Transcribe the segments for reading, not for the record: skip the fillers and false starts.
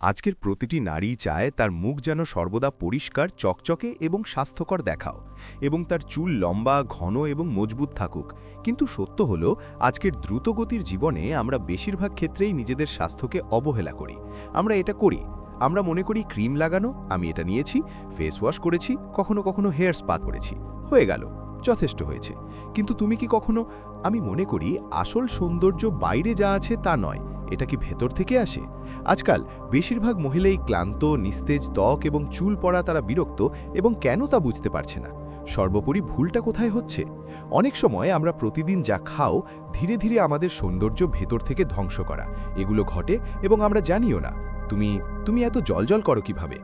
আজকের প্রতিটি নারী চায় তার মুখ যেন সর্বদা পরিষ্কার, চকচকে এবং স্বাস্থ্যকর দেখাও, এবং তার চুল লম্বা, ঘন এবং মজবুত থাকুক। কিন্তু সত্য হল, আজকের দ্রুতগতির জীবনে আমরা বেশিরভাগ ক্ষেত্রেই নিজেদের স্বাস্থ্যকে অবহেলা করি। আমরা এটা করি, আমরা মনে করি ক্রিম লাগানো, আমি এটা নিয়েছি, ফেস ওয়াশ করেছি, কখনো কখনো হেয়ার স্পা করেছি, হয়ে গেল, যথেষ্ট হয়েছে। কিন্তু তুমি কি কখনো, আমি মনে করি আসল সৌন্দর্য বাইরে যা আছে তা নয়, এটা কি ভেতর থেকে আসে? আজকাল বেশিরভাগ মহিলাই ক্লান্ত, নিস্তেজ ত্বক এবং চুল পড়া, তারা বিরক্ত এবং কেন তা বুঝতে পারছে না। সর্বোপরি ভুলটা কোথায় হচ্ছে? অনেক সময় আমরা প্রতিদিন যা খাও, ধীরে ধীরে আমাদের সৌন্দর্য ভেতর থেকে ধ্বংস করা, এগুলো ঘটে এবং আমরা জানিও না। তুমি এত জলজল করো কিভাবে?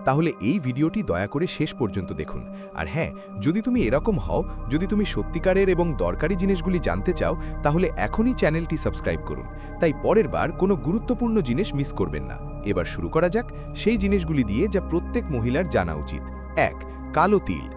তাহলে এই ভিডিওটি দয়া করে শেষ পর্যন্ত দেখুন। আর হ্যাঁ, যদি তুমি এরকম হও, যদি তুমি সত্যিকারের এবং দরকারি জিনিসগুলি জানতে চাও, তাহলে এখনই চ্যানেলটি সাবস্ক্রাইব করুন। তাই পরের বার কোনো গুরুত্বপূর্ণ জিনিস মিস করবেন না। এবার শুরু করা যাক সেই জিনিসগুলি দিয়ে যা প্রত্যেক মহিলার জানা উচিত। 1. কালো তিল।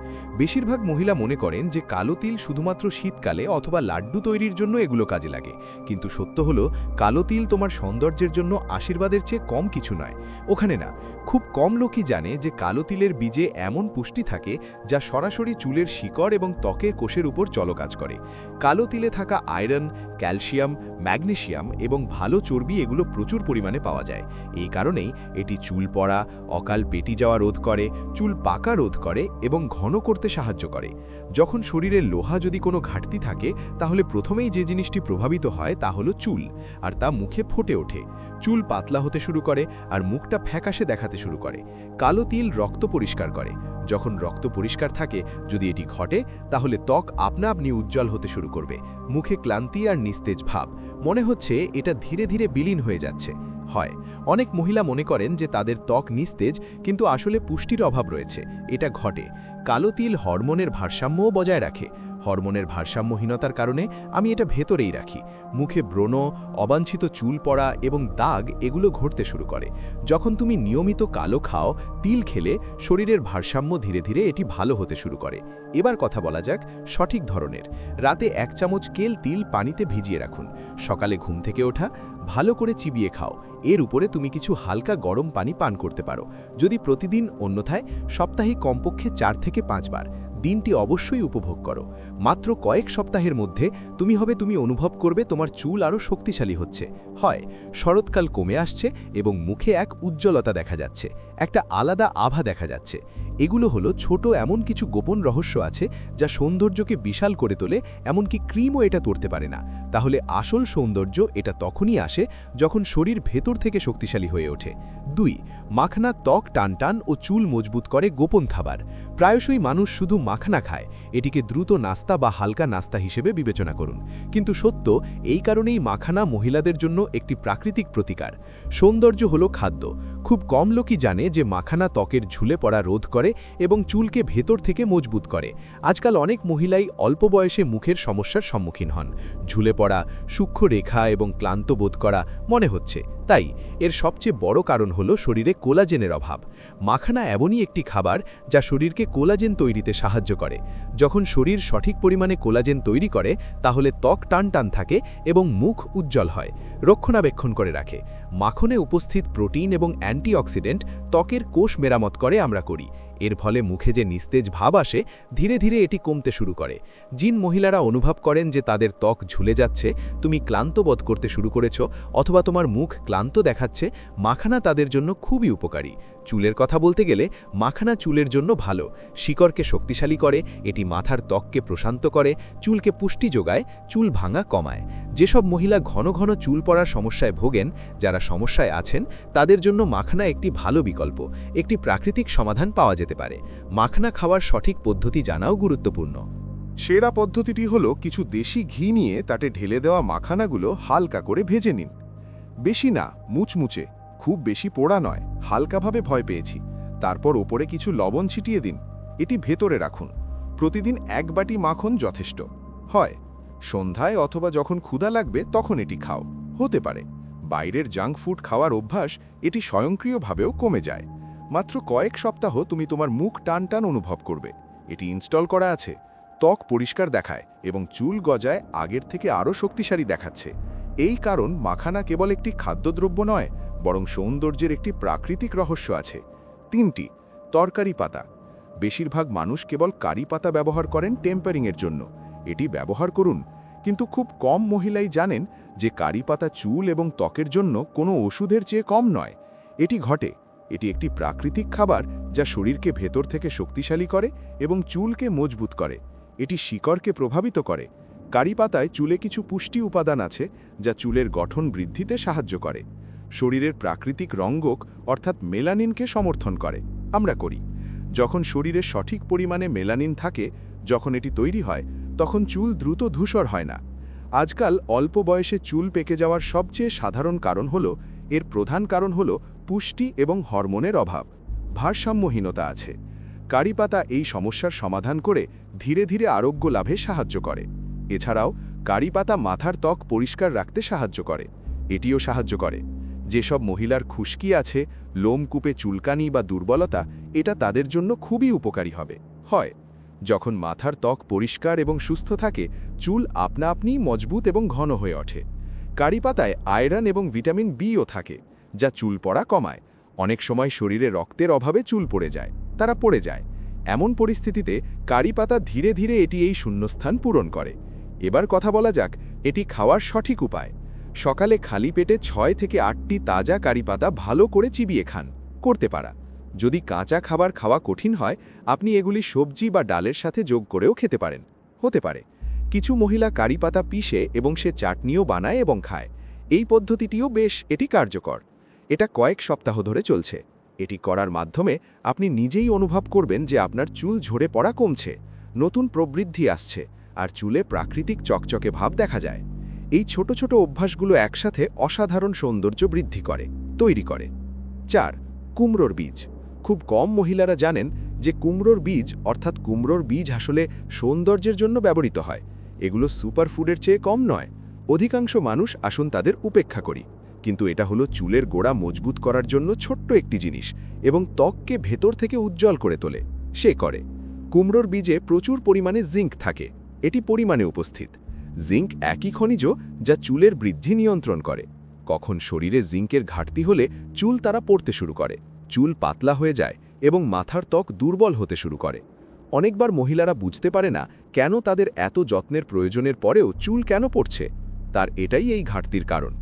বেশিরভাগ মহিলা মনে করেন যে কালো তিল শুধুমাত্র শীতকালে অথবা লাড্ডু তৈরির জন্য এগুলো কাজে লাগে। কিন্তু সত্য হলো, কালো তিল তোমার সৌন্দর্যের জন্য আশীর্বাদের চেয়ে কম কিছু নয়। ওখানে না, খুব কম লোকই জানে যে কালো তিলের বীজে এমন পুষ্টি থাকে যা সরাসরি চুলের শিকড় এবং ত্বকের কোষের উপর কাজ করে। কালো তিলে থাকা আয়রন, ক্যালসিয়াম, ম্যাগনেসিয়াম এবং ভালো চর্বি, এগুলো প্রচুর পরিমাণে পাওয়া যায়। এই কারণেই এটি চুল পড়া, অকাল পেটি যাওয়া রোধ করে, চুল পাকা রোধ করে এবং ঘন করতে সাহায্য করে। যখন শরীরের লোহা যদি কোনো ঘাটতি থাকে, তাহলে প্রথমেই যে জিনিসটি প্রভাবিত হয় তা হলো চুল, আর তা মুখে ফুটে ওঠে। চুল পাতলা হতে শুরু করে আর মুখটা ফ্যাকাশে দেখাতে শুরু করে। কালো তিল রক্ত পরিষ্কার করে। যখন রক্ত পরিষ্কার থাকে, যদি এটি ঘটে, তাহলে ত্বক আপনা আপনি উজ্জ্বল হতে শুরু করবে। মুখে ক্লান্তি আর নিস্তেজ ভাব, মনে হচ্ছে এটা ধীরে ধীরে বিলীন হয়ে যাচ্ছে। হয় অনেক মহিলা মনে করেন যে তাদের ত্বক নিস্তেজ, কিন্তু আসলে পুষ্টির অভাব রয়েছে। এটা ঘটে। কালো তিল হরমোনের ভারসাম্যও বজায় রাখে। হরমোনের ভারসাম্যহীনতার কারণে আমি এটা ভেতরেই রাখি। মুখে ব্রণ, অবাঞ্ছিত চুল পড়া এবং দাগ, এগুলো ঘটতে শুরু করে। যখন তুমি নিয়মিত কালো খাও, তিল খেলে, শরীরের ভারসাম্য ধীরে ধীরে এটি ভালো হতে শুরু করে। এবার কথা বলা যাক সঠিক ধরনের। রাতে 1 চামচ কেল তিল পানিতে ভিজিয়ে রাখুন। সকালে ঘুম থেকে ওঠা, ভালো করে চিবিয়ে খাও। এর উপরে তুমি কিছু হালকা গরম পানি পান করতে পারো, যদি প্রতিদিন, অন্যথায় সপ্তাহে কমপক্ষে 4 থেকে 5 বার। দিনটি অবশ্যই উপভোগ করো। মাত্র কয়েক সপ্তাহের মধ্যে তুমি অনুভব করবে তোমার চুল আরও শক্তিশালী হচ্ছে। হয় শরৎকাল কমে আসছে এবং মুখে এক উজ্জ্বলতা দেখা যাচ্ছে, একটা আলাদা আভা দেখা যাচ্ছে। এগুলো হলো ছোট এমন কিছু গোপন রহস্য আছে যা সৌন্দর্যকে বিশাল করে তোলে, এমনকি ক্রিমও এটা করতে পারে না। তাহলে আসল সৌন্দর্য এটা তখনই আসে যখন শরীর ভেতর থেকে শক্তিশালী হয়ে ওঠে। 2. মাখনা ত্বক টানটান ও চুল মজবুত করে গোপন খাবার। প্রায়শই মানুষ শুধু মাখনা খায়, এটিকে দ্রুত নাস্তা বা হালকা নাস্তা হিসেবে বিবেচনা করুন। কিন্তু সত্য, এই কারণেই মাখানা মহিলাদের জন্য একটি প্রাকৃতিক প্রতিকার। সৌন্দর্য হলো খাদ্য। খুব কম লোকই জানে যে মাখানা ত্বকের ঝুলে পড়া রোধ করে এবং চুলকে ভেতর থেকে মজবুত করে। আজকাল অনেক মহিলাই অল্প বয়সে মুখের সমস্যার সম্মুখীন হন। ঝুলে পড়া, সূক্ষ্ম রেখা এবং ক্লান্ত বোধ করা মনে হচ্ছে। তাই এর সবচেয়ে বড় কারণ হলো শরীরে কোলাজেনের অভাব। মাখানা এমনই একটি খাবার যা শরীরকে কোলাজেন তৈরিতে সাহায্য করে। যখন শরীর সঠিক পরিমাণে কোলাজেন তৈরি করে, তাহলে ত্বক টানটান থাকে এবং মুখ উজ্জ্বল হয়, রক্ষণাবেক্ষণ করে রাখে। মাখনে উপস্থিত প্রোটিন এবং অ্যান্টিঅক্সিডেন্ট ত্বকের কোষ মেরামত করে আমরা করি। এর ফলে মুখে যে নিস্তেজ ভাব আসে, ধীরে ধীরে এটি কমতে শুরু করে। জিন মহিলারা অনুভব করেন যে তাদের ত্বক ঝুলে যাচ্ছে, তুমি ক্লান্ত বোধ করতে শুরু করেছ, অথবা তোমার মুখ ক্লান্ত দেখাচ্ছে, মাখানা তাদের জন্য খুবই উপকারী। চুলের কথা বলতে গেলে, মাখানা চুলের জন্য ভালো। শিকড়কে শক্তিশালী করে, এটি মাথার ত্বককে প্রশান্ত করে, চুলকে পুষ্টি যোগায়, চুল ভাঙা কমায়। যেসব মহিলা ঘন ঘন চুল পড়ার সমস্যায় ভোগেন, যারা সমস্যায় আছেন, তাদের জন্য মাখনা একটি ভালো বিকল্প। একটি প্রাকৃতিক সমাধান পাওয়া যেতে পারে। মাখনা খাওয়ার সঠিক পদ্ধতি জানাও গুরুত্বপূর্ণ। সেরা পদ্ধতিটি হলো কিছু দেশি ঘি নিয়ে তাতে ঢেলে দেওয়া মাখানাগুলো হালকা করে ভেজে নিন। বেশি না, মুচমুচে, খুব বেশি পোড়া নয়, হালকাভাবে ভয় পেয়েছি। তারপর ওপরে কিছু লবণ ছিটিয়ে দিন। এটি ভেতরে রাখুন। প্রতিদিন 1 বাটি মাখন যথেষ্ট। হয় সন্ধ্যায় অথবা যখন ক্ষুধা লাগবে তখন এটি খাও। হতে পারে বাইরের জাঙ্ক ফুড খাওয়ার অভ্যাস এটি স্বয়ংক্রিয়ভাবেও কমে যায়। মাত্র কয়েক সপ্তাহ তুমি তোমার মুখ টান টান অনুভব করবে। এটি ইনস্টল করা আছে, ত্বক পরিষ্কার দেখায় এবং চুল গজায় আগের থেকে আরও শক্তিশালী দেখাচ্ছে। এই কারণ মাখানা কেবল একটি খাদ্যদ্রব্য নয়, বরং সৌন্দর্যের একটি প্রাকৃতিক রহস্য আছে। 3টি তরকারি পাতা। বেশিরভাগ মানুষ কেবল কারি পাতা ব্যবহার করেন টেম্পারিংয়ের জন্য। এটি ব্যবহার করুন, কিন্তু খুব কম মহিলাই জানেন যে কারি পাতা চুল এবং ত্বকের জন্য কোনো ওষুধের চেয়ে কম নয়। এটি ঘটে। এটি একটি প্রাকৃতিক খাবার যা শরীরকে ভেতর থেকে শক্তিশালী করে এবং চুলকে মজবুত করে। এটি শিকড়কে প্রভাবিত করে। কারি পাতায় চুলে কিছু পুষ্টি উপাদান আছে যা চুলের গঠন বৃদ্ধিতে সাহায্য করে। শরীরের প্রাকৃতিক রঙ্গক অর্থাৎ মেলানিনকে সমর্থন করে। আমরা করি যখন শরীরে সঠিক পরিমাণে মেলানিন থাকে, যখন এটি তৈরি হয়, তখন চুল দ্রুত ধূসর হয় না। আজকাল অল্প বয়সে চুল পেকে যাওয়ার সবচেয়ে সাধারণ কারণ এর প্রধান কারণ হল পুষ্টি এবং হরমোনের অভাব। ভারসাম্যহীনতা আছে। কারি পাতা এই সমস্যার সমাধান করে ধীরে ধীরে আরোগ্য লাভে সাহায্য করে। এছাড়াও কারি পাতা মাথার ত্বক পরিষ্কার রাখতে সাহায্য করে। এটিও সাহায্য করে যেসব মহিলার খুশকি আছে, লোমকূপে চুলকানি বা দুর্বলতা, এটা তাদের জন্য খুবই উপকারী হবে। যখন মাথার ত্বক পরিষ্কার এবং সুস্থ থাকে, চুল আপনা আপনিই মজবুত এবং ঘন হয়ে ওঠে। কারি পাতায় আয়রন এবং ভিটামিন বিও থাকে, যা চুল পড়া কমায়। অনেক সময় শরীরে রক্তের অভাবে চুল পড়ে যায়। এমন পরিস্থিতিতে কারি পাতা ধীরে ধীরে এটি এই শূন্যস্থান পূরণ করে। এবার কথা বলা যাক এটি খাওয়ার সঠিক উপায়। সকালে খালি পেটে 6 থেকে 8টি তাজা কারি পাতা ভালো করে চিবিয়ে খান। করতে পারা যদি কাঁচা খাবার খাওয়া কঠিন হয়, আপনি এগুলি সবজি বা ডালের সাথে যোগ করেও খেতে পারেন। হতে পারে কিছু মহিলা কারি পাতা পিষে এবং সে চাটনিও বানায় এবং খায়। এই পদ্ধতিটিও এটি কার্যকর। এটা কয়েক সপ্তাহ ধরে চলছে। এটি করার মাধ্যমে আপনি নিজেই অনুভব করবেন যে আপনার চুল ঝরে পড়া কমছে, নতুন প্রবৃদ্ধি আসছে, আর চুলে প্রাকৃতিক চকচকে ভাব দেখা যায়। এই ছোট ছোট অভ্যাসগুলো একসাথে অসাধারণ সৌন্দর্য বৃদ্ধি তৈরি করে। 4. কুমড়োর বীজ। খুব কম মহিলারা জানেন যে কুমড়োর বীজ অর্থাৎ কুমড়োর বীজ আসলে সৌন্দর্যের জন্য ব্যবহৃত হয়। এগুলো সুপারফুডের চেয়ে কম নয়। অধিকাংশ মানুষ আসুন তাদের উপেক্ষা করি, কিন্তু এটা হলো চুলের গোড়া মজবুত করার জন্য ছোট্ট একটি জিনিস এবং ত্বককে ভেতর থেকে উজ্জ্বল করে তোলে। কুমড়োর বীজে প্রচুর পরিমাণে জিঙ্ক থাকে। এটি পরিমাণে উপস্থিত। জিঙ্ক একই খনিজ যা চুলের বৃদ্ধি নিয়ন্ত্রণ করে। কখন শরীরে জিঙ্কের ঘাটতি হলে চুল তারা পড়তে শুরু করে, চুল পাতলা হয়ে যায় এবং মাথার ত্বক দুর্বল হতে শুরু করে। অনেকবার মহিলারা বুঝতে পারে না কেন তাদের এত যত্নের প্রয়োজনের পরেও চুল কেন পড়ছে। এটাই এই ঘাটতির কারণ।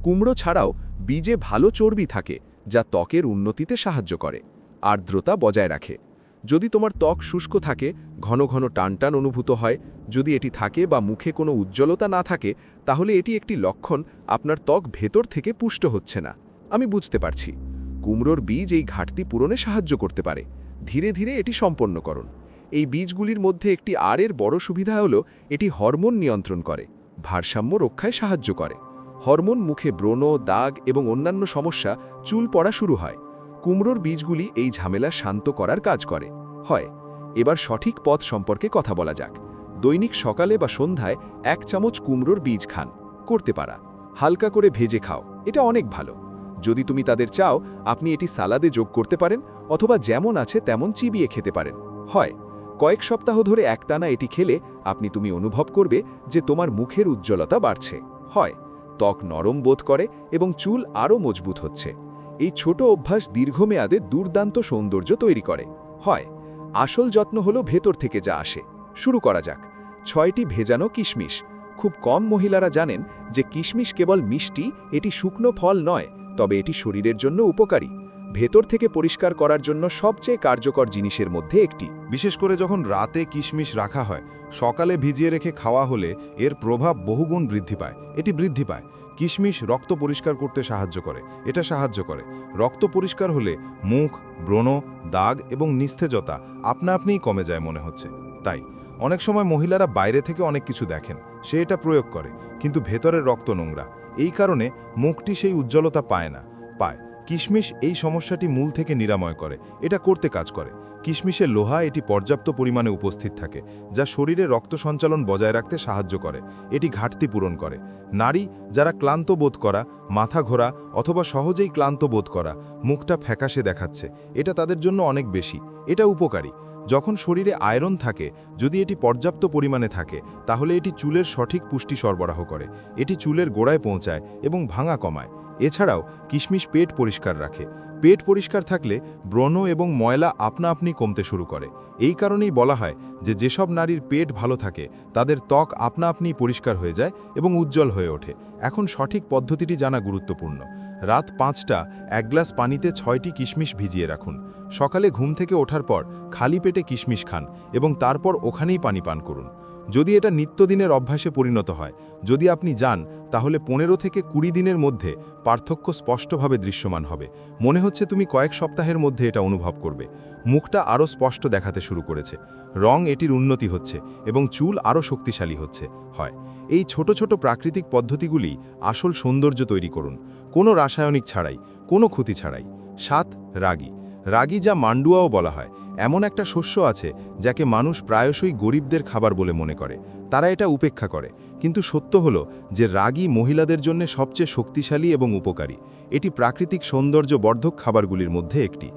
কুমড়ো ছাড়াও বীজে ভালো চর্বি থাকে যা ত্বকের উন্নতিতে সাহায্য করে, আর্দ্রতা বজায় রাখে। যদি তোমার ত্বক শুষ্ক থাকে, ঘন ঘন টানটান অনুভূত হয়, যদি এটি থাকে বা মুখে কোনো উজ্জ্বলতা না থাকে, তাহলে এটি একটি লক্ষণ আপনার ত্বক ভেতর থেকে পুষ্ট হচ্ছে না। আমি বুঝতে পারছি। কুমড়োর বীজ এই ঘাটতি পূরণে সাহায্য করতে পারে। ধীরে ধীরে এটি সম্পন্ন করুন। এই বীজগুলির মধ্যে একটি এর বড় সুবিধা হলো এটি হরমোন নিয়ন্ত্রণ করে, ভারসাম্য রক্ষায় সাহায্য করে। হরমোন মুখে ব্রণ, দাগ এবং অন্যান্য সমস্যা, চুল পড়া শুরু হয়। কুমড়োর বীজগুলি এই ঝামেলা শান্ত করার কাজ করে। এবার সঠিক পথ সম্পর্কে কথা বলা যাক। দৈনিক সকালে বা সন্ধ্যায় 1 চামচ কুমড়োর বীজ খান। করতে পারা হালকা করে ভেজে খাও, এটা অনেক ভালো। যদি তুমি তাদের চাও, আপনি এটি সালাদে যোগ করতে পারেন অথবা যেমন আছে তেমন চিবিয়ে খেতে পারেন। কয়েক সপ্তাহ ধরে একটানা এটি খেলে তুমি অনুভব করবে যে তোমার মুখের উজ্জ্বলতা বাড়ছে। ত্বক নরম বোধ করে এবং চুল আরও মজবুত হচ্ছে। এই ছোট অভ্যাস দীর্ঘমেয়াদে দুর্দান্ত সৌন্দর্য তৈরি করে। আসল যত্ন হলো ভেতর থেকে যা আসে। শুরু করা যাক। 6টি ভেজানো কিশমিশ। খুব কম মহিলারা জানেন যে কিশমিশ কেবল মিষ্টি, এটি শুকনো ফল নয়, তবে এটি শরীরের জন্য উপকারী। ভেতর থেকে পরিষ্কার করার জন্য সবচেয়ে কার্যকর জিনিসের মধ্যে একটি। বিশেষ করে যখন রাতে কিশমিশ রাখা হয়, সকালে ভিজিয়ে রেখে খাওয়া হলে এর প্রভাব বহুগুণ বৃদ্ধি পায়। কিশমিশ রক্ত পরিষ্কার করতে সাহায্য করে। রক্ত পরিষ্কার হলে মুখ, ব্রণ, দাগ এবং নিস্তেজতা আপনা আপনিই কমে যায় মনে হচ্ছে। তাই অনেক সময় মহিলারা বাইরে থেকে অনেক কিছু দেখেন, সে এটা প্রয়োগ করে, কিন্তু ভেতরের রক্ত নোংরা। এই কারণে মুখটি সেই উজ্জ্বলতা পায়। কিশমিশ এই সমস্যাটি মূল থেকে নিরাময় করে। এটা করতে কাজ করে। কিশমিশে লোহা, এটি পর্যাপ্ত পরিমাণে উপস্থিত থাকে, যা শরীরে রক্ত সঞ্চালন বজায় রাখতে সাহায্য করে। এটি ঘাটতি পূরণ করে। নারী যারা ক্লান্ত বোধ করা, মাথা ঘোরা অথবা সহজেই ক্লান্ত বোধ করা, মুখটা ফ্যাকাশে দেখাচ্ছে, এটা তাদের জন্য অনেক বেশি। এটা উপকারী। যখন শরীরে আয়রন থাকে, যদি এটি পর্যাপ্ত পরিমাণে থাকে, তাহলে এটি চুলের সঠিক পুষ্টি সরবরাহ করে, এটি চুলের গোড়ায় পৌঁছায় এবং ভাঙা কমায়। এছাড়াও কিশমিশ পেট পরিষ্কার রাখে। পেট পরিষ্কার থাকলে ব্রণ এবং ময়লা আপনা আপনি কমতে শুরু করে। এই কারণেই বলা হয় যে যেসব নারীর পেট ভালো থাকে তাদের ত্বক আপনা আপনি পরিষ্কার হয়ে যায় এবং উজ্জ্বল হয়ে ওঠে। এখন সঠিক পদ্ধতিটি জানা গুরুত্বপূর্ণ। রাত 5টা 1 গ্লাস পানিতে 6টি কিশমিশ ভিজিয়ে রাখুন। সকালে ঘুম থেকে ওঠার পর খালি পেটে কিশমিশ খান এবং তারপর ওখানেই পানি পান করুন। যদি এটা নিত্যদিনের অভ্যাসে পরিণত হয়, যদি আপনি যান, তাহলে 15 থেকে 20 দিনের মধ্যে পার্থক্য স্পষ্টভাবে দৃশ্যমান হবে। মনে হচ্ছে তুমি কয়েক সপ্তাহের মধ্যে এটা অনুভব করবে। মুখটা আরও স্পষ্ট দেখাতে শুরু করেছে, রং এটির উন্নতি হচ্ছে এবং চুল আরও শক্তিশালী হচ্ছে। হয় এই ছোট ছোট প্রাকৃতিক পদ্ধতিগুলি আসল সৌন্দর্য তৈরি করুন, কোনো রাসায়নিক ছাড়াই, কোনো ক্ষতি ছাড়াই। 7. রাগি। রাগি, যা মান্ডুয়াও বলা হয়, এমন একটা শস্য আছে যাকে মানুষ প্রায়শই গরিবদের খাবার বলে মনে করে। তারা এটা উপেক্ষা করে, কিন্তু সত্য হলো যে রাগি মহিলাদের জন্য সবচেয়ে শক্তিশালী এবং উপকারী। এটি প্রাকৃতিক সৌন্দর্য বর্ধক খাবারগুলির মধ্যে একটি।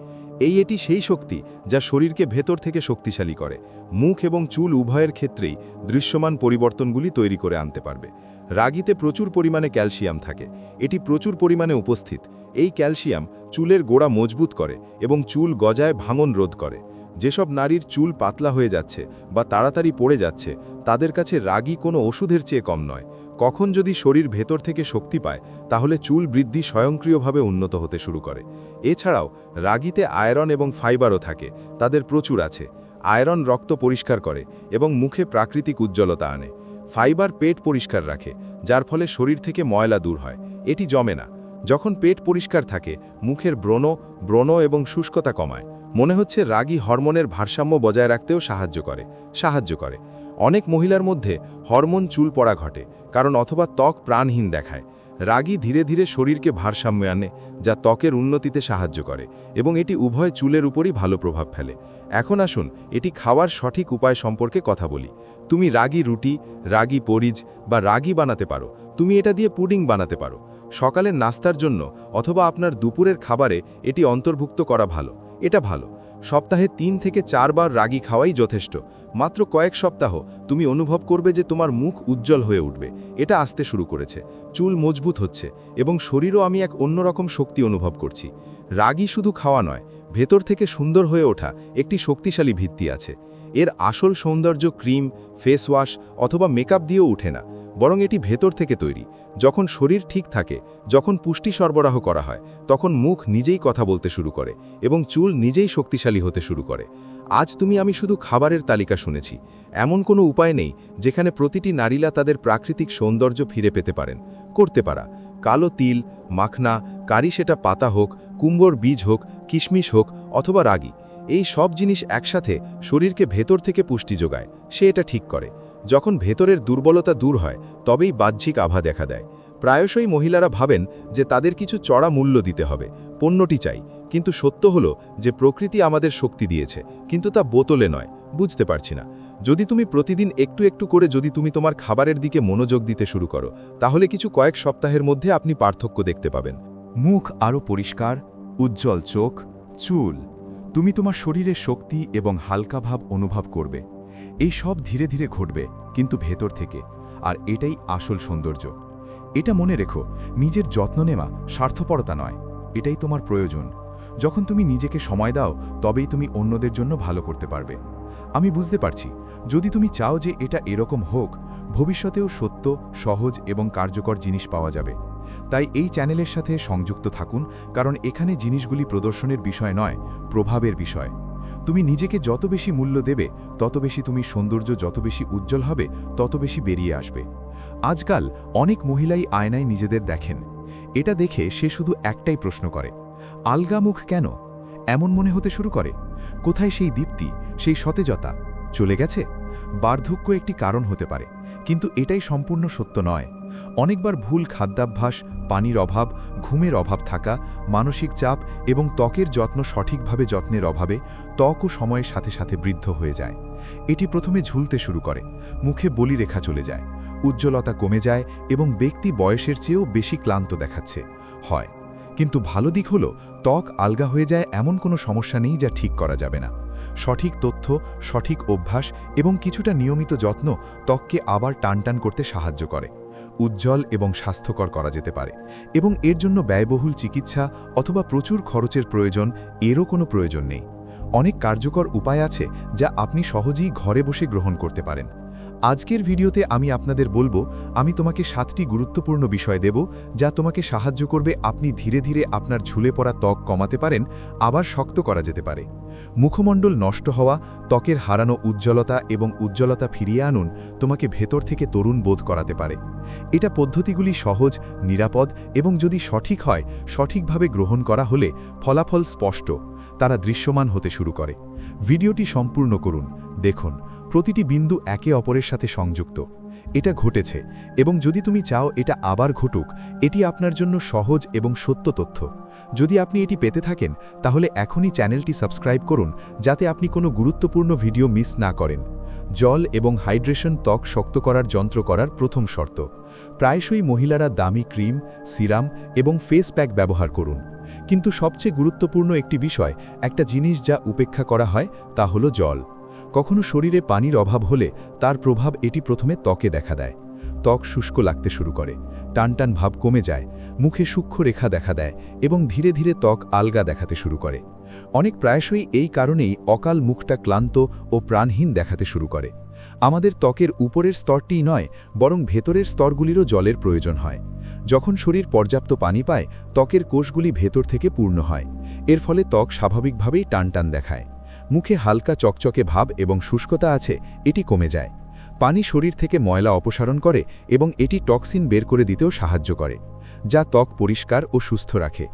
এটি সেই শক্তি যা শরীরকে ভেতর থেকে শক্তিশালী করে, মুখ এবং চুল উভয়ের ক্ষেত্রেই দৃশ্যমান পরিবর্তনগুলি তৈরি করে আনতে পারবে। রাগিতে প্রচুর পরিমাণে ক্যালসিয়াম থাকে, এটি প্রচুর পরিমাণে উপস্থিত। এই ক্যালসিয়াম চুলের গোড়া মজবুত করে এবং চুল গজায় ভাঙন রোধ করে। যেসব নারীর চুল পাতলা হয়ে যাচ্ছে বা তাড়াতাড়ি পড়ে যাচ্ছে, তাদের কাছে রাগি কোনো ওষুধের চেয়ে কম নয়। কখন যদি শরীর ভেতর থেকে শক্তি পায়, তাহলে চুল বৃদ্ধি স্বয়ংক্রিয়ভাবে উন্নত হতে শুরু করে। এছাড়াও রাগিতে আয়রন এবং ফাইবারও থাকে, তাদের প্রচুর আছে। আয়রন রক্ত পরিষ্কার করে এবং মুখে প্রাকৃতিক উজ্জ্বলতা আনে। ফাইবার পেট পরিষ্কার রাখে, যার ফলে শরীর থেকে ময়লা দূর হয়, এটি জমে না। যখন পেট পরিষ্কার থাকে, মুখের ব্রণ এবং শুষ্কতা কমায়। মনে হচ্ছে রাগি হরমোনের ভারসাম্য বজায় রাখতেও সাহায্য করে। অনেক মহিলার মধ্যে হরমোন চুল পড়া ঘটে কারণ অথবা ত্বক প্রাণহীন দেখায়। রাগি ধীরে ধীরে শরীরকে ভারসাম্যে আনে, যা ত্বকের উন্নতিতে সাহায্য করে এবং এটি উভয় চুলের উপরই ভালো প্রভাব ফেলে। এখন আসুন এটি খাওয়ার সঠিক উপায় সম্পর্কে কথা বলি। তুমি রাগি রুটি, রাগি পরিজ বা রাগি বানাতে পারো। তুমি এটা দিয়ে পুডিং বানাতে পারো। সকালের নাস্তার জন্য অথবা আপনার দুপুরের খাবারে এটি অন্তর্ভুক্ত করা ভালো। এটা ভালো। সপ্তাহে 3 থেকে 4 বার রাগি খাওয়াই যথেষ্ট। মাত্র কয়েক সপ্তাহ তুমি অনুভব করবে যে তোমার মুখ উজ্জ্বল হয়ে উঠবে। এটা আসতে শুরু করেছে, চুল মজবুত হচ্ছে এবং শরীরও আমি এক অন্যরকম শক্তি অনুভব করছি। রাগি শুধু খাওয়া নয়, ভেতর থেকে সুন্দর হয়ে ওঠা একটি শক্তিশালী ভিত্তি আছে। এর আসল সৌন্দর্য ক্রিম, ফেস ওয়াশ অথবা মেকআপ দিয়েও উঠে না, বরং এটি ভেতর থেকে তৈরি। যখন শরীর ঠিক থাকে, যখন পুষ্টি সরবরাহ করা হয়, তখন মুখ নিজেই কথা বলতে শুরু করে এবং চুল নিজেই শক্তিশালী হতে শুরু করে। আজ আমি শুধু খাবারের তালিকা শুনেছি। এমন কোনো উপায় নেই যেখানে প্রতিটি নারীরা তাদের প্রাকৃতিক সৌন্দর্য ফিরে পেতে করতে পারা। কালো তিল, মাখনা, কারি, সেটা পাতা হোক, কুমড়োর বীজ হোক, কিশমিশ হোক অথবা রাগি, এই সব জিনিস একসাথে শরীরকে ভেতর থেকে পুষ্টি যোগায়। সে এটা ঠিক করে। যখন ভেতরের দুর্বলতা দূর হয়, তবেই বাহ্যিক আভা দেখা দেয়। প্রায়শই মহিলারা ভাবেন যে তাদের কিছু চড়া মূল্য দিতে হবে, পণ্যটি চাই। কিন্তু সত্য হলো যে প্রকৃতি আমাদের শক্তি দিয়েছে, কিন্তু তা বোতলে নয়। বুঝতে পারছি না। যদি তুমি প্রতিদিন একটু একটু করে তুমি তোমার খাবারের দিকে মনোযোগ দিতে শুরু করো, তাহলে কয়েক সপ্তাহের মধ্যে আপনি পার্থক্য দেখতে পাবেন। মুখ আরও পরিষ্কার, উজ্জ্বল চোখ, চুল। তুমি তোমার শরীরের শক্তি এবং হালকা ভাব অনুভব করবে। এই সব ধীরে ধীরে ঘটবে, কিন্তু ভেতর থেকে। আর এটাই আসল সৌন্দর্য। এটা মনে রেখো, নিজের যত্ন নেওয়া স্বার্থপরতা নয়, এটাই তোমার প্রয়োজন। যখন তুমি নিজেকে সময় দাও, তবেই তুমি অন্যদের জন্য ভালো করতে পারবে। আমি বুঝতে পারছি, যদি তুমি চাও যে এটা এরকম হোক, ভবিষ্যতেও সত্য, সহজ এবং কার্যকর জিনিস পাওয়া যাবে। তাই এই চ্যানেলের সাথে সংযুক্ত থাকুন, কারণ এখানে জিনিসগুলি প্রদর্শনের বিষয় নয়, প্রভাবের বিষয়। তুমি নিজেকে যত বেশি মূল্য দেবে, তত বেশি তুমি সৌন্দর্য যত বেশি উজ্জ্বল হবে, তত বেশি বেরিয়ে আসবে। আজকাল অনেক মহিলাই আয়নায় নিজেদের দেখেন। এটা দেখে সে শুধু একটাই প্রশ্ন করে, আলগা মুখ কেন? এমন মনে হতে শুরু করে। কোথায় সেই দীপ্তি, সেই সতেজতা? চলে গেছে? বার্ধক্য একটি কারণ হতে পারে, কিন্তু এটাই সম্পূর্ণ সত্য নয়। অনেকবার ভুল খাদ্যাভ্যাস, পানির অভাব, ঘুমের অভাব থাকা, মানসিক চাপ এবং ত্বকের সঠিকভাবে যত্নের অভাবে ত্বকও সময়ের সাথে সাথে বৃদ্ধ হয়ে যায়। এটি প্রথমে ঝুলতে শুরু করে, মুখে বলিরেখা চলে যায়, উজ্জ্বলতা কমে যায় এবং ব্যক্তি বয়সের চেয়েও বেশি ক্লান্ত দেখাচ্ছে হয়। কিন্তু ভালো দিক হলো ত্বক আলগা হয়ে যায় এমন কোনো সমস্যা নেই যা ঠিক করা যাবে না। সঠিক তথ্য, সঠিক অভ্যাস এবং কিছুটা নিয়মিত যত্ন ত্বককে আবার টানটান করতে সাহায্য করে। উজ্জ্বল এবং স্বাস্থ্যকর করা যেতে পারে, এবং এর জন্য ব্যয়বহুল চিকিৎসা অথবা প্রচুর খরচের প্রয়োজন এরও কোনো প্রয়োজন নেই। অনেক কার্যকর উপায় আছে যা আপনি সহজেই ঘরে বসে গ্রহণ করতে পারেন। আজকের ভিডিওতে আমি আপনাদের বলবো, আমি তোমাকে 7টি গুরুত্বপূর্ণ বিষয় দেব যা তোমাকে সাহায্য করবে আপনি ধীরে ধীরে আপনার ঝুলে পড়া ত্বক কমাতে পারেন, আবার শক্ত করা যেতে পারে। মুখমণ্ডল নষ্ট হওয়া, ত্বকের হারানো উজ্জ্বলতা এবং উজ্জ্বলতা ফিরিয়ে আনুন তোমাকে ভেতর থেকে তরুণ বোধ করাতে পারে। এটা পদ্ধতিগুলি সহজ, নিরাপদ এবং যদি সঠিক হয়, সঠিকভাবে গ্রহণ করা হলে ফলাফল স্পষ্ট, তারা দৃশ্যমান হতে শুরু করে। ভিডিওটি সম্পূর্ণ করুন, দেখুন প্রতিটি বিন্দু একে অপরের সাথে সংযুক্ত। এটা ঘটেছে, এবং যদি তুমি চাও এটা আবার ঘটুক, এটি আপনার জন্য সহজ এবং সত্য তথ্য। যদি আপনি এটি পেতে থাকেন তাহলে এখনই চ্যানেলটি সাবস্ক্রাইব করুন যাতে আপনি কোনো গুরুত্বপূর্ণ ভিডিও মিস না করেন। জল এবং হাইড্রেশন ত্বক শক্ত করার যন্ত্র করার প্রথম শর্ত। প্রায়শই মহিলারা দামি ক্রিম, সিরাম এবং ফেস প্যাক ব্যবহার করুন, কিন্তু সবচেয়ে গুরুত্বপূর্ণ একটি বিষয়, একটা জিনিস যা উপেক্ষা করা হয় তা হলো জল। কখনো শরীরে পানির অভাব হলে তার প্রভাব এটি প্রথমে ত্বকে দেখা দেয়। ত্বক শুষ্ক লাগতে শুরু করে, টানটান ভাব কমে যায়, মুখে সূক্ষ্ম রেখা দেখা দেয় এবং ধীরে ধীরে ত্বক আলগা দেখাতে শুরু করে। অনেক প্রায়শই এই কারণেই অকাল মুখটা ক্লান্ত ও প্রাণহীন দেখাতে শুরু করে। আমাদের ত্বকের উপরের স্তরটিই নয়, বরং ভেতরের স্তরগুলিরও জলের প্রয়োজন হয়। যখন শরীর পর্যাপ্ত পানি পায়, ত্বকের কোষগুলি ভেতর থেকে পূর্ণ হয়। এর ফলে ত্বক স্বাভাবিকভাবেই টানটান দেখায়। মুখে হালকা চকচকে ভাব এবং শুষ্কতা আছে, এটি কমে যায়। পানি শরীর থেকে ময়লা অপসারণ করে এবং এটি টক্সিন বের করে দিতেও সাহায্য করে, যা ত্বক পরিষ্কার ও সুস্থ রাখে।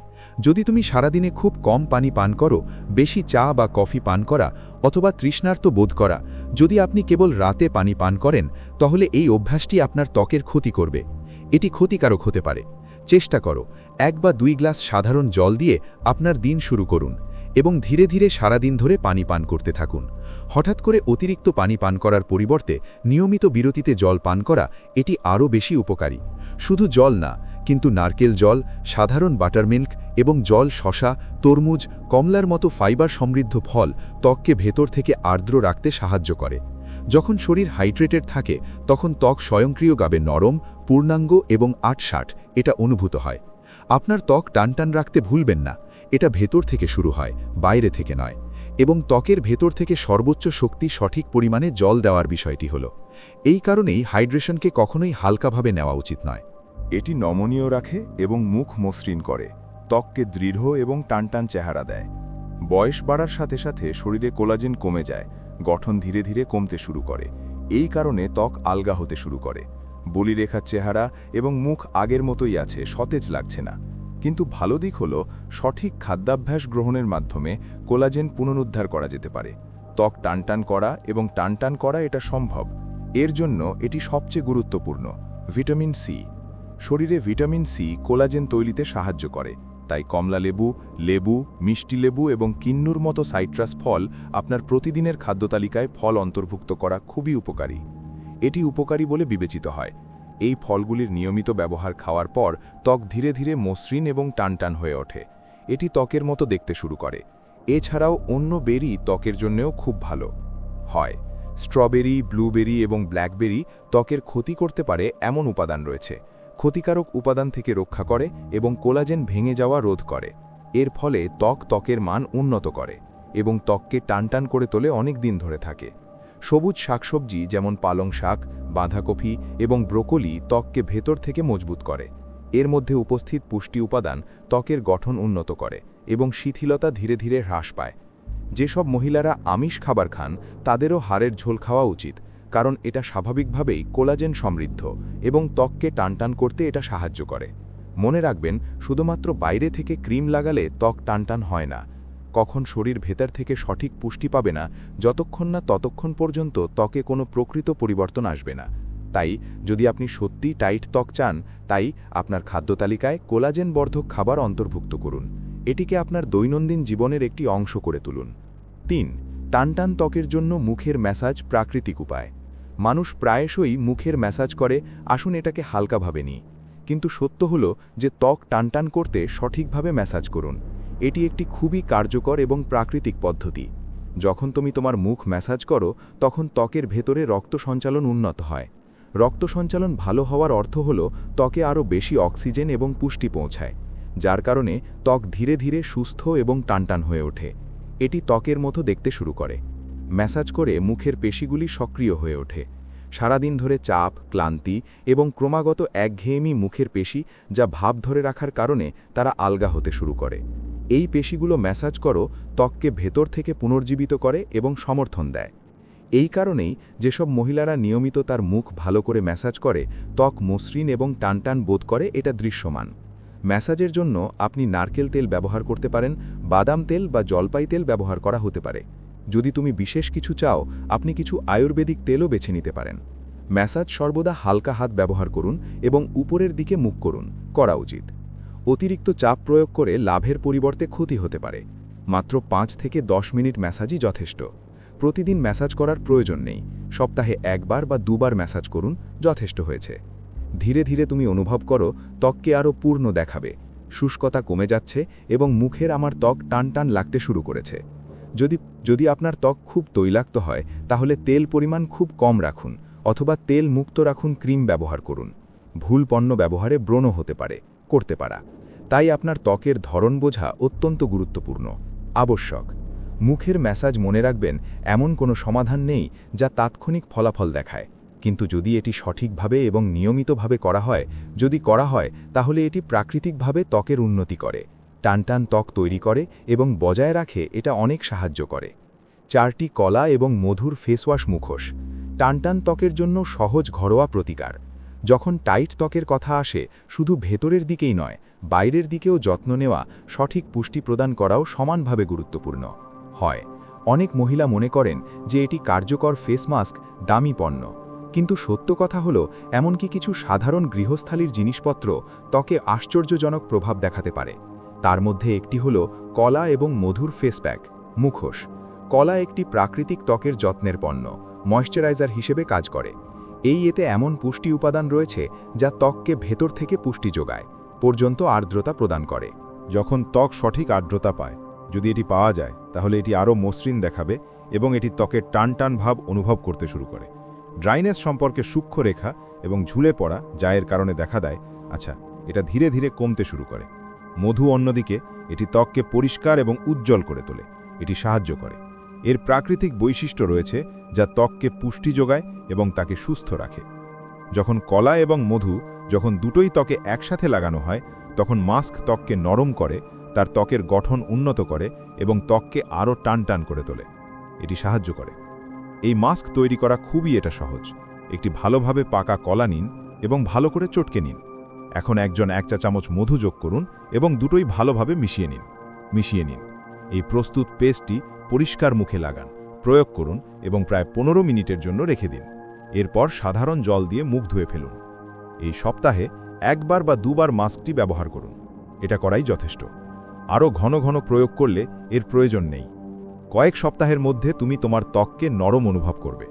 যদি তুমি সারাদিনে খুব কম পানি পান করো, বেশি চা বা কফি পান করা অথবা তৃষ্ণার্ত বোধ করা, যদি আপনি কেবল রাতে পানি পান করেন, তাহলে এই অভ্যাসটি আপনার ত্বকের ক্ষতি করবে। এটি ক্ষতিকারক হতে পারে। চেষ্টা করো 1 বা 2 গ্লাস সাধারণ জল দিয়ে আপনার দিন শুরু করুন এবং ধীরে ধীরে সারাদিন ধরে পানি পান করতে থাকুন। হঠাৎ করে অতিরিক্ত পানি পান করার পরিবর্তে নিয়মিত বিরতিতে জল পান করা এটি আরও বেশি উপকারী। শুধু জল না, কিন্তু নারকেল জল, সাধারণ বাটারমিল্ক এবং জল শসা, তরমুজ, কমলার মতো ফাইবার সমৃদ্ধ ফল ত্বককে ভেতর থেকে আর্দ্র রাখতে সাহায্য করে। যখন শরীর হাইড্রেটেড থাকে তখন ত্বক স্বয়ংক্রিয়ভাবে নরম, পূর্ণাঙ্গ এবং আটসাট এটা অনুভূত হয়। আপনার ত্বক টানটান রাখতে ভুলবেন না, এটা ভেতর থেকে শুরু হয়, বাইরে থেকে নয়। এবং ত্বকের ভেতর থেকে সর্বোচ্চ শক্তি সঠিক পরিমাণে জল দেওয়ার বিষয়টি হল। এই কারণেই হাইড্রেশনকে কখনোই হালকাভাবে নেওয়া উচিত নয়। এটি নমনীয় রাখে এবং মুখ মসৃণ করে, ত্বককে দৃঢ় এবং টানটান চেহারা দেয়। বয়স বাড়ার সাথে সাথে শরীরে কোলাজেন কমে যায়, গঠন ধীরে ধীরে কমতে শুরু করে। এই কারণে ত্বক আলগা হতে শুরু করে, বলিরেখার চেহারা এবং মুখ আগের মতোই আছে, সতেজ লাগছে না। কিন্তু ভালো দিক হল সঠিক খাদ্যাভ্যাস গ্রহণের মাধ্যমে কোলাজেন পুনরুদ্ধার করা যেতে পারে। ত্বক টানটান করা এবং টানটান করা এটা সম্ভব। এর জন্য এটি সবচেয়ে গুরুত্বপূর্ণ। Vitamin C. শরীরে ভিটামিন সি কোলাজেন তৈরিতে সাহায্য করে, তাই কমলা লেবু, লেবু, মিষ্টি লেবু এবং কিন্নুর মতো সাইট্রাস ফল আপনার প্রতিদিনের খাদ্যতালিকায় ফল অন্তর্ভুক্ত করা খুবই উপকারী। এটি উপকারী বলে বিবেচিত হয়। এই ফলগুলির নিয়মিত ব্যবহার খাওয়ার পর ত্বক ধীরে ধীরে মসৃণ এবং টানটান হয়ে ওঠে। এটি ত্বকের মতো দেখতে শুরু করে। এছাড়াও অন্য বেরি ত্বকের জন্যও খুব ভালো হয়। স্ট্রবেরি, ব্লুবেরি এবং ব্ল্যাকবেরি ত্বকের ক্ষতি করতে পারে এমন উপাদান রয়েছে। ক্ষতিকারক উপাদান থেকে রক্ষা করে এবং কোলাজেন ভেঙে যাওয়া রোধ করে। এর ফলে ত্বকের মান উন্নত করে এবং ত্বককে টানটান করে তোলে অনেক দিন ধরে থাকে। সবুজ শাকসবজি যেমন পালং শাক, বাঁধাকপি এবং ব্রোকলি ত্বককে ভেতর থেকে মজবুত করে। এর মধ্যে উপস্থিত পুষ্টি উপাদান ত্বকের গঠন উন্নত করে এবং শিথিলতা ধীরে ধীরে হ্রাস পায়। যেসব মহিলারা আমিষ খাবার খান তাদেরও হাড়ের ঝোল খাওয়া উচিত, কারণ এটা স্বাভাবিকভাবেই কোলাজেন সমৃদ্ধ এবং ত্বককে টানটান করতে এটা সাহায্য করে। মনে রাখবেন, শুধুমাত্র বাইরে থেকে ক্রিম লাগালে ত্বক টানটান হয় না। কখন শরীর ভেতর থেকে সঠিক পুষ্টি পাবে না, যতক্ষণ না ততক্ষণ পর্যন্ত ত্বকে কোনো প্রকৃত পরিবর্তন আসবে না। তাই যদি আপনি সত্যি টাইট ত্বক চান, তাই আপনার খাদ্যতালিকায় কোলাজেন বর্ধক খাবার অন্তর্ভুক্ত করুন। এটিকে আপনার দৈনন্দিন জীবনের একটি অংশ করে তুলুন। 3. টানটান ত্বকের জন্য মুখের ম্যাসাজ প্রাকৃতিক উপায়। মানুষ প্রায়শই মুখের ম্যাসাজ করে, আসুন এটাকে হালকাভাবে নিই। কিন্তু সত্য হলো যে ত্বক টানটান করতে সঠিকভাবে ম্যাসাজ করুন। এটি একটি খুবই কার্যকর এবং প্রাকৃতিক পদ্ধতি। যখন তুমি তোমার মুখ ম্যাসাজ করো তখন ত্বকের ভেতরে রক্ত সঞ্চালন উন্নত হয়। রক্ত সঞ্চালন ভালো হওয়ার অর্থ হল ত্বকে আরও বেশি অক্সিজেন এবং পুষ্টি পৌঁছায়, যার কারণে ত্বক ধীরে ধীরে সুস্থ এবং টানটান হয়ে ওঠে। এটি ত্বকের মতো দেখতে শুরু করে। ম্যাসাজ করে মুখের পেশিগুলি সক্রিয় হয়ে ওঠে। সারাদিন ধরে চাপ, ক্লান্তি এবং ক্রমাগত একঘেয়েমি মুখের পেশি যা ভাব ধরে রাখার কারণে তারা আলগা হতে শুরু করে। এই পেশিগুলো ম্যাসাজ করো ত্বককে ভেতর থেকে পুনর্জীবিত করে এবং সমর্থন দেয়। এই কারণেই যেসব মহিলারা নিয়মিত তার মুখ ভালো করে ম্যাসাজ করে ত্বক মসৃণ এবং টানটান বোধ করে, এটা দৃশ্যমান। ম্যাসাজের জন্য আপনি নারকেল তেল ব্যবহার করতে পারেন, বাদাম তেল বা জলপাই তেল ব্যবহার করা হতে পারে। যদি তুমি বিশেষ কিছু চাও আপনি কিছু আয়ুর্বেদিক তেলও বেছে নিতে পারেন। ম্যাসাজ সর্বদা হালকা হাত ব্যবহার করুন এবং উপরের দিকে মুখ করুন, করা উচিত। অতিরিক্ত চাপ প্রয়োগ করে লাভের পরিবর্তে ক্ষতি হতে পারে। মাত্র 5 থেকে 10 মিনিট ম্যাসাজই যথেষ্ট। প্রতিদিন ম্যাসাজ করার প্রয়োজন নেই, সপ্তাহে 1 বার বা 2 বার ম্যাসাজ করুন, যথেষ্ট হয়েছে। ধীরে ধীরে তুমি অনুভব করো ত্বককে আরও পূর্ণ দেখাবে, শুষ্কতা কমে যাচ্ছে এবং মুখের আমার ত্বক টান টান লাগতে শুরু করেছে। যদি আপনার ত্বক খুব তৈলাক্ত হয় তাহলে তেল পরিমাণ খুব কম রাখুন, অথবা তেল মুক্ত রাখুন ক্রিম ব্যবহার করুন। ভুল পণ্য ব্যবহারে ব্রণ হতে করতে পারা। তাই আপনার ত্বকের ধরন বোঝা অত্যন্ত গুরুত্বপূর্ণ, আবশ্যক। মুখের ম্যাসাজ মনে রাখবেন এমন কোনো সমাধান নেই যা তাৎক্ষণিক ফলাফল দেখায়, কিন্তু যদি এটি সঠিকভাবে এবং নিয়মিতভাবে করা হয় তাহলে এটি প্রাকৃতিকভাবে ত্বকের উন্নতি করে, টানটান ত্বক তৈরি করে এবং বজায় রাখে। এটা অনেক সাহায্য করে। 4টি কলা এবং মধুর ফেসওয়াশ মুখোশ। টানটান ত্বকের জন্য সহজ ঘরোয়া প্রতিকার। যখন টাইট ত্বকের কথা আসে, শুধু ভেতরের দিকেই নয়, বাইরের দিকেও যত্ন নেওয়া, সঠিক পুষ্টি প্রদান করাও সমানভাবে গুরুত্বপূর্ণ হয়। অনেক মহিলা মনে করেন যে এটি কার্যকর ফেস মাস্ক, দামি পণ্য, কিন্তু সত্য কথা হলো এমনকি কিছু সাধারণ গৃহস্থালির জিনিসপত্র ত্বকে আশ্চর্যজনক প্রভাব দেখাতে পারে। তার মধ্যে একটি হল কলা এবং মধুর ফেস প্যাক, মুখোশ। কলা একটি প্রাকৃতিক ত্বকের যত্নের পণ্য, ময়েশ্চারাইজার হিসেবে কাজ করে। এতে এমন পুষ্টি উপাদান রয়েছে যা ত্বককে ভেতর থেকে পুষ্টি যোগায়, পর্যন্ত আর্দ্রতা প্রদান করে। যখন ত্বক সঠিক আর্দ্রতা পায়, যদি এটি পাওয়া যায় তাহলে এটি আরও মসৃণ দেখাবে এবং এটি ত্বকের টান টান ভাব অনুভব করতে শুরু করে। ড্রাইনেস সম্পর্কে সূক্ষ্ম রেখা এবং ঝুলে পড়া যা এর কারণে দেখা দেয়, এটা ধীরে ধীরে কমতে শুরু করে। মধু অন্যদিকে এটি ত্বককে পরিষ্কার এবং উজ্জ্বল করে তোলে, এটি সাহায্য করে। এর প্রাকৃতিক বৈশিষ্ট্য রয়েছে যা ত্বককে পুষ্টি যোগায় এবং তাকে সুস্থ রাখে। যখন কলা এবং মধু দুটোই ত্বকে একসাথে লাগানো হয় তখন মাস্ক ত্বককে নরম করে, তার ত্বকের গঠন উন্নত করে এবং ত্বককে আরও টানটান করে তোলে, এটি সাহায্য করে। এই মাস্ক তৈরি করা খুবই সহজ। একটি ভালোভাবে পাকা কলা নিন এবং ভালো করে চটকে নিন। এখন 1 চা চামচ মধু যোগ করুন এবং দুটোই ভালোভাবে মিশিয়ে নিন। এই প্রস্তুত পেস্টটি পরিষ্কার মুখে লাগান, প্রয়োগ করুন এবং প্রায় 15 মিনিটের জন্য রেখে দিন। এরপর সাধারণ জল দিয়ে মুখ ধুয়ে ফেলুন। এই সপ্তাহে 1 বার বা 2 বার মাস্কটি ব্যবহার করুন, এটা করাই যথেষ্ট। আরও ঘন ঘন প্রয়োগ করলে এর প্রয়োজন নেই। কয়েক সপ্তাহের মধ্যে তুমি তোমার ত্বককে নরম অনুভব করবে।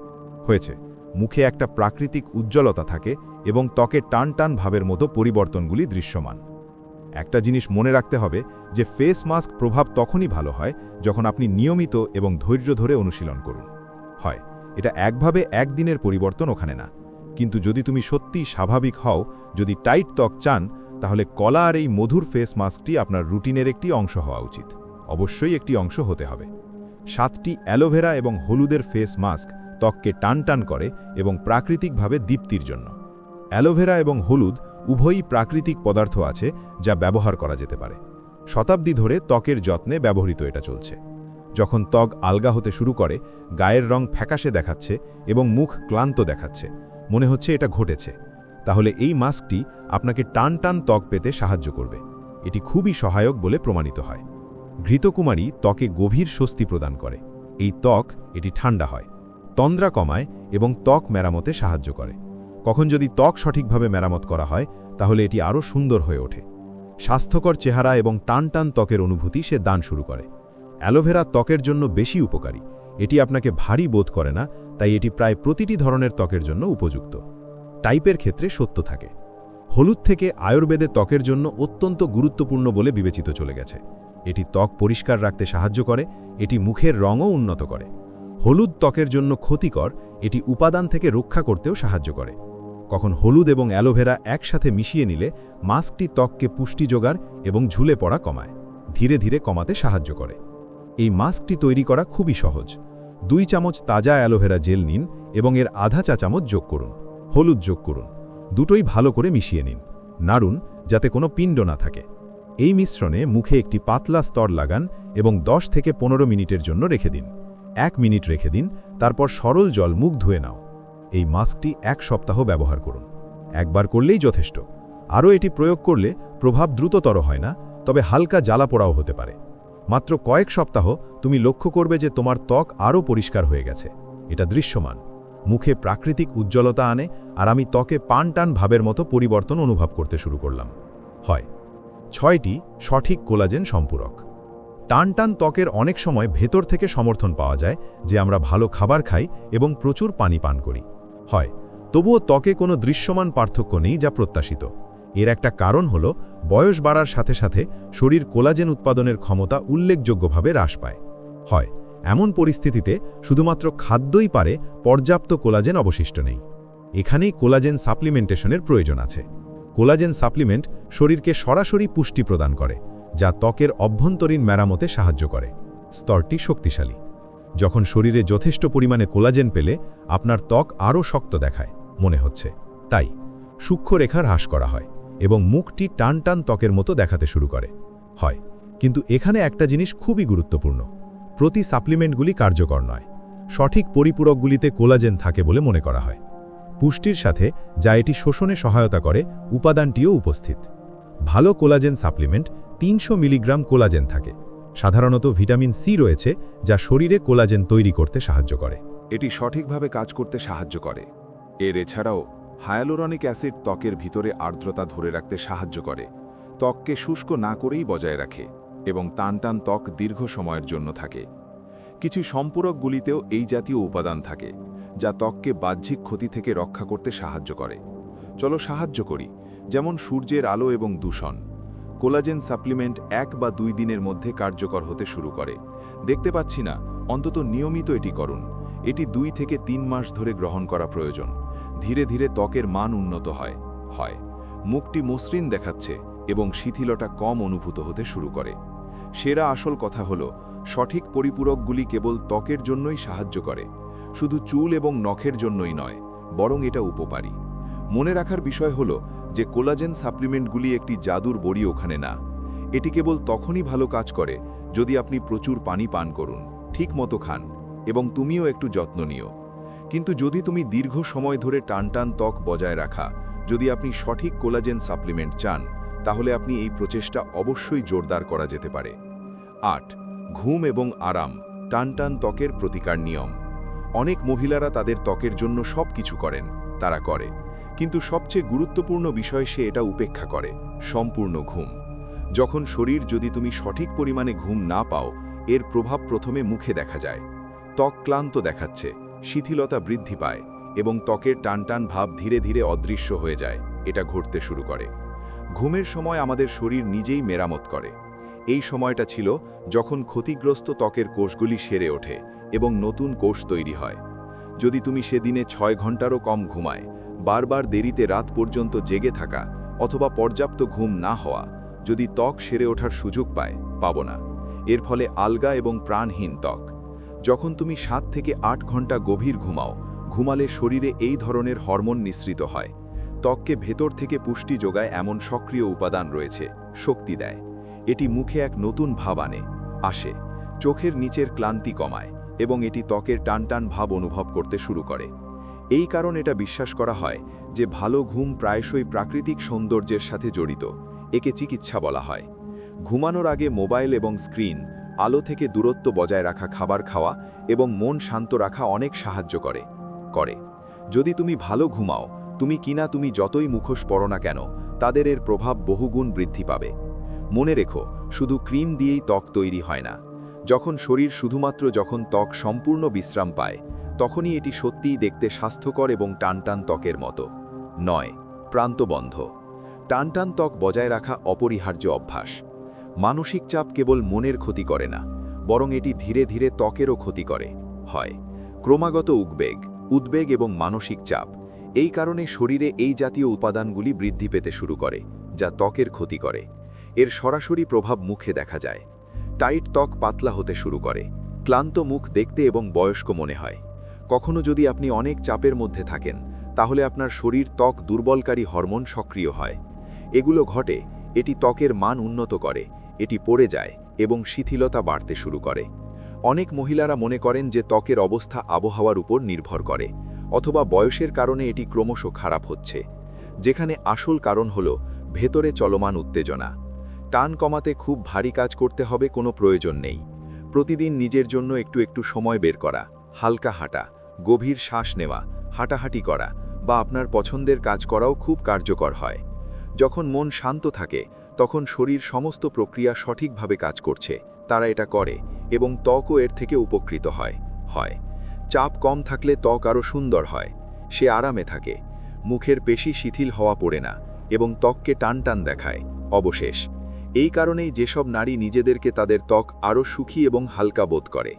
মুখে একটা প্রাকৃতিক উজ্জ্বলতা থাকে এবং ত্বকে টান টান ভাবের মতো পরিবর্তনগুলি দৃশ্যমান। একটা জিনিস মনে রাখতে হবে যে ফেস মাস্ক প্রভাব তখনই ভালো হয় যখন আপনি নিয়মিত এবং ধৈর্য ধরে অনুশীলন করুন। এটা একভাবে একদিনের পরিবর্তন ওখানে না, কিন্তু যদি তুমি সত্যি স্বাভাবিক হও, যদি টাইট ত্বক চান, তাহলে কলা আর এই মধুর ফেস মাস্কটি আপনার রুটিনের একটি অংশ হওয়া উচিত। অবশ্যই একটি অংশ হতে হবে। 7টি অ্যালোভেরা এবং হলুদের ফেস মাস্ক ত্বককে টান টান করে এবং প্রাকৃতিকভাবে দীপ্তির জন্য। অ্যালোভেরা এবং হলুদ উভয়ই প্রাকৃতিক পদার্থ আছে যা ব্যবহার করা যেতে পারে। শতাব্দী ধরে ত্বকের যত্নে ব্যবহৃত এটা চলছে। যখন ত্বক আলগা হতে শুরু করে, গায়ের রং ফ্যাকাশে দেখাচ্ছে এবং মুখ ক্লান্ত দেখাচ্ছে, মনে হচ্ছে এটা ঘটেছে, তাহলে এই মাস্কটি আপনাকে টান টান ত্বক পেতে সাহায্য করবে। এটি খুবই সহায়ক বলে প্রমাণিত হয়। ঘৃতকুমারী ত্বকে গভীর স্বস্তি প্রদান করে। এই ত্বক এটি ঠান্ডা হয়, তন্দ্রা কমায় এবং ত্বক মেরামতে সাহায্য করে। কখন যদি ত্বক সঠিকভাবে মেরামত করা হয় তাহলে এটি আরও সুন্দর হয়ে ওঠে। স্বাস্থ্যকর চেহারা এবং টান টান ত্বকের অনুভূতি সে দান শুরু করে। অ্যালোভেরা ত্বকের জন্য বেশি উপকারী। এটি আপনাকে ভারী বোধ করে না, তাই এটি প্রায় প্রতিটি ধরনের ত্বকের জন্য উপযুক্ত। টাইপের ক্ষেত্রে সত্য থাকে। হলুদ থেকে আয়ুর্বেদে ত্বকের জন্য অত্যন্ত গুরুত্বপূর্ণ বলে বিবেচিত চলে গেছে। এটি ত্বক পরিষ্কার রাখতে সাহায্য করে, এটি মুখের রঙও উন্নত করে। হলুদ ত্বকের জন্য ক্ষতিকর, এটি উপাদান থেকে রক্ষা করতেও সাহায্য করে। কখন হলুদ এবং অ্যালোভেরা একসাথে মিশিয়ে নিলে মাস্কটি ত্বককে পুষ্টি যোগায় এবং ঝুলে পড়া কমায়, ধীরে ধীরে কমাতে সাহায্য করে। এই মাস্কটি তৈরি করা খুবই সহজ। 2 চামচ তাজা অ্যালোভেরা জেল নিন এবং এর আধা চা চামচ যোগ করুন, হলুদ যোগ করুন, দুটোই ভালো করে মিশিয়ে নিন, নাড়ুন যাতে কোনো পিণ্ড না থাকে। এই মিশ্রণে মুখে একটি পাতলা স্তর লাগান এবং 10 থেকে 15 মিনিটের জন্য রেখে দিন। 1 মিনিট রেখে দিন, তারপর সরল জল মুখ ধুয়ে নাও। এই মাস্কটি 1 সপ্তাহ ব্যবহার করুন, একবার করলেই যথেষ্ট। আরও এটি প্রয়োগ করলে প্রভাব দ্রুততর হয় না, তবে হালকা জ্বালা পোড়াও হতে পারে। মাত্র কয়েক সপ্তাহ তুমি লক্ষ্য করবে যে তোমার ত্বক আরও পরিষ্কার হয়ে গেছে। এটা দৃশ্যমান, মুখে প্রাকৃতিক উজ্জ্বলতা আনে, আর আমি ত্বকে পান-টান ভাবের মতো পরিবর্তন অনুভব করতে শুরু করলাম। 6টি সঠিক কোলাজেন সম্পূরক। টানটান ত্বকের অনেক সময় ভেতর থেকে সমর্থন পাওয়া যায় যে আমরা ভালো খাবার খাই এবং প্রচুর পানি পান করি, তবুও ত্বকে কোনো দৃশ্যমান পার্থক্য নেই যা প্রত্যাশিত। এর একটা কারণ হল বয়স বাড়ার সাথে সাথে শরীর কোলাজেন উৎপাদনের ক্ষমতা উল্লেখযোগ্যভাবে হ্রাস পায়। এমন পরিস্থিতিতে শুধুমাত্র খাদ্যই পারে, পর্যাপ্ত কোলাজেন অবশিষ্ট নেই। এখানেই কোলাজেন সাপ্লিমেন্টেশনের প্রয়োজন আছে। কোলাজেন সাপ্লিমেন্ট শরীরকে সরাসরি পুষ্টি প্রদান করে, যা ত্বকের অভ্যন্তরীণ মেরামতে সাহায্য করে। স্তরটি শক্তিশালী। যখন শরীরে যথেষ্ট পরিমাণে কোলাজেন পেলে আপনার ত্বক আরও শক্ত দেখায় মনে হচ্ছে, তাই সূক্ষ্মরেখা হ্রাস করা হয় এবং মুখটি টানটান ত্বকের মতো দেখাতে শুরু করে। কিন্তু এখানে একটা জিনিস খুবই গুরুত্বপূর্ণ, প্রতি সাপ্লিমেন্টগুলি কার্যকর নয়। সঠিক পরিপূরকগুলিতে কোলাজেন থাকে বলে মনে করা হয়। পুষ্টির সাথে যা এটি শোষণে সহায়তা করে উপাদানটিও উপস্থিত। ভালো কোলাজেন সাপ্লিমেন্ট 300 মিলিগ্রাম কোলাজেন থাকে। সাধারণত ভিটামিন সি রয়েছে, যা শরীরে কোলাজেন তৈরি করতে সাহায্য করে। এটি সঠিকভাবে কাজ করতে সাহায্য করে। এর এছাড়াও হায়ালুরনিক অ্যাসিড ত্বকের ভিতরে আর্দ্রতা ধরে রাখতে সাহায্য করে, ত্বককে শুষ্ক না করেই বজায় রাখে এবং টানটান ত্বক দীর্ঘ সময়ের জন্য থাকে। কিছু সম্পূরকগুলিতেও এই জাতীয় উপাদান থাকে, যা ত্বককে বাহ্যিক ক্ষতি থেকে রক্ষা করতে সাহায্য করে। চলো সাহায্য করি, যেমন সূর্যের আলো এবং দূষণ। কোলাজেন সাপ্লিমেন্ট 1 বা 2 দিনের মধ্যে কার্যকর হতে শুরু করে। দেখতে পাচ্ছি না, অন্তত নিয়মিত এটি করুন। এটি 2 থেকে 3 মাস ধরে গ্রহণ করা প্রয়োজন। ধীরে ধীরে ত্বকের মান উন্নত হয়। মুখটি মসৃণ দেখাচ্ছে এবং শিথিলতা কম অনুভূত হতে শুরু করে। সেরা আসল কথা হলো, সঠিক পরিপূরকগুলি কেবল ত্বকের জন্যই সাহায্য করে, শুধু চুল এবং নখের জন্যই নয়, বরং এটা উপকারী। মনে রাখার বিষয় হলো যে কোলাজেন সাপ্লিমেন্টগুলি একটি জাদুর বড়ি ওখানে না। এটি কেবল তখনই ভালো কাজ করে যদি আপনি প্রচুর পানি পান করুন, ঠিক মতো খান এবং তুমিও একটু যত্ন নিও। কিন্তু যদি তুমি দীর্ঘ সময় ধরে টানটান ত্বক বজায় রাখা, যদি আপনি সঠিক কোলাজেন সাপ্লিমেন্ট চান, তাহলে আপনি এই প্রচেষ্টা অবশ্যই জোরদার করা যেতে পারে। 8. ঘুম এবং আরাম, টানটান ত্বকের প্রতিকার নিয়ম। অনেক মহিলারা তাদের ত্বকের জন্য সব কিছু করেন, তারা করে, কিন্তু সবচেয়ে গুরুত্বপূর্ণ বিষয় সে এটা উপেক্ষা করে, সম্পূর্ণ ঘুম। যখন শরীর যদি তুমি সঠিক পরিমাণে ঘুম না পাও, এর প্রভাব প্রথমে মুখে দেখা যায়। ত্বক ক্লান্ত দেখাচ্ছে, শিথিলতা বৃদ্ধি পায় এবং ত্বকের টানটান ভাব ধীরে ধীরে অদৃশ্য হয়ে যায়। এটা ঘটতে শুরু করে। ঘুমের সময় আমাদের শরীর নিজেই মেরামত করে। এই সময়টা ছিল যখন ক্ষতিগ্রস্ত ত্বকের কোষগুলি সেরে ওঠে এবং নতুন কোষ তৈরি হয়। যদি তুমি সেদিনে 6 ঘন্টারও কম ঘুমায়, বারবার দেরিতে রাত পর্যন্ত জেগে থাকা অথবা পর্যাপ্ত ঘুম না হওয়া, যদি ত্বক সেরে ওঠার সুযোগ পাবো না। এর ফলে আলগা এবং প্রাণহীন ত্বক। যখন তুমি 7 থেকে 8 ঘন্টা গভীর ঘুমালে শরীরে এই ধরনের হরমোন নিঃসৃত হয়। ত্বককে ভেতর থেকে পুষ্টি যোগায় এমন সক্রিয় উপাদান রয়েছে, শক্তি দেয়। এটি মুখে এক নতুন ভাব আসে, চোখের নিচের ক্লান্তি কমায় এবং এটি ত্বকের টানটান ভাব অনুভব করতে শুরু করে। এই কারণ এটা বিশ্বাস করা হয় যে ভালো ঘুম প্রায়শই প্রাকৃতিক সৌন্দর্যের সাথে জড়িত। একে চিকিৎসা বলা হয়। ঘুমানোর আগে মোবাইল এবং স্ক্রিন আলো থেকে দূরত্ব বজায় রাখা, খাবার খাওয়া এবং মন শান্ত রাখা অনেক সাহায্য করে। যদি তুমি ভালো ঘুমাও, তুমি যতই মুখোশ পরো না কেন, তাদের এর প্রভাব বহুগুণ বৃদ্ধি পাবে। মনে রেখো, শুধু ক্রিম দিয়েই ত্বক তৈরি হয় না। যখন ত্বক সম্পূর্ণ বিশ্রাম পায়, তখনই এটি সত্যিই দেখতে স্বাস্থ্যকর এবং টানটান ত্বকের মতো নয়। প্রান্তবন্ধ, টানটান ত্বক বজায় রাখা অপরিহার্য অভ্যাস। মানসিক চাপ কেবল মনের ক্ষতি করে না, বরং এটি ধীরে ধীরে ত্বকেরও ক্ষতি করে হয়। ক্রমাগত উদ্বেগ এবং মানসিক চাপ, এই কারণে শরীরে এই জাতীয় উপাদানগুলি বৃদ্ধি পেতে শুরু করে, যা ত্বকের ক্ষতি করে। এর সরাসরি প্রভাব মুখে দেখা যায়। টাইট ত্বক পাতলা হতে শুরু করে, ক্লান্ত মুখ দেখতে এবং বয়স্ক মনে হয়। কখনো যদি আপনি অনেক চাপের মধ্যে থাকেন, তাহলে আপনার শরীর ত্বক দুর্বলকারী হরমোন সক্রিয় হয়। এগুলো ঘটে, এটি ত্বকের মান উন্নত করে, এটি পড়ে যায় এবং শিথিলতা বাড়তে শুরু করে। অনেক মহিলারা মনে করেন যে ত্বকের অবস্থা আবহাওয়ার উপর নির্ভর করে, অথবা বয়সের কারণে এটি ক্রমশ খারাপ হচ্ছে, যেখানে আসল কারণ হল ভেতরে চলমান উত্তেজনা। টান কমাতে খুব ভারী কাজ করতে হবে কোনো প্রয়োজন নেই। প্রতিদিন নিজের জন্য একটু একটু সময় বের করা, হালকা হাঁটা, গভীর শ্বাস নেওয়া, হাঁটাহাঁটি করা বা আপনার পছন্দের কাজ করাও খুব কার্যকর হয়। যখন মন শান্ত থাকে, তখন শরীর সমস্ত প্রক্রিয়া সঠিকভাবে কাজ করছে, তারা এটা করে এবং ত্বকও এর থেকে উপকৃত হয়। চাপ কম থাকলে ত্বক আরও সুন্দর হয়, সে আরামে থাকে, মুখের পেশি শিথিল হওয়া পড়ে না এবং ত্বককে টানটান দেখায়। অবশেষ এই কারণেই যেসব নারী নিজেদেরকে তাদের ত্বক আরও সুখী এবং হালকা বোধ করে,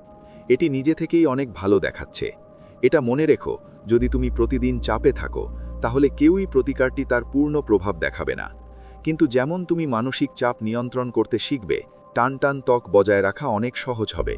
এটি নিজে থেকেই অনেক ভালো দেখাচ্ছে। এটা মনে রেখো, যদি তুমি প্রতিদিন চাপে থাকো, তাহলে কেউই প্রতিকারটি তার পূর্ণ প্রভাব দেখাবে না। কিন্তু যেমন তুমি মানসিক চাপ নিয়ন্ত্রণ করতে শিখবে, টানটান ত্বক বজায় রাখা অনেক সহজ হবে।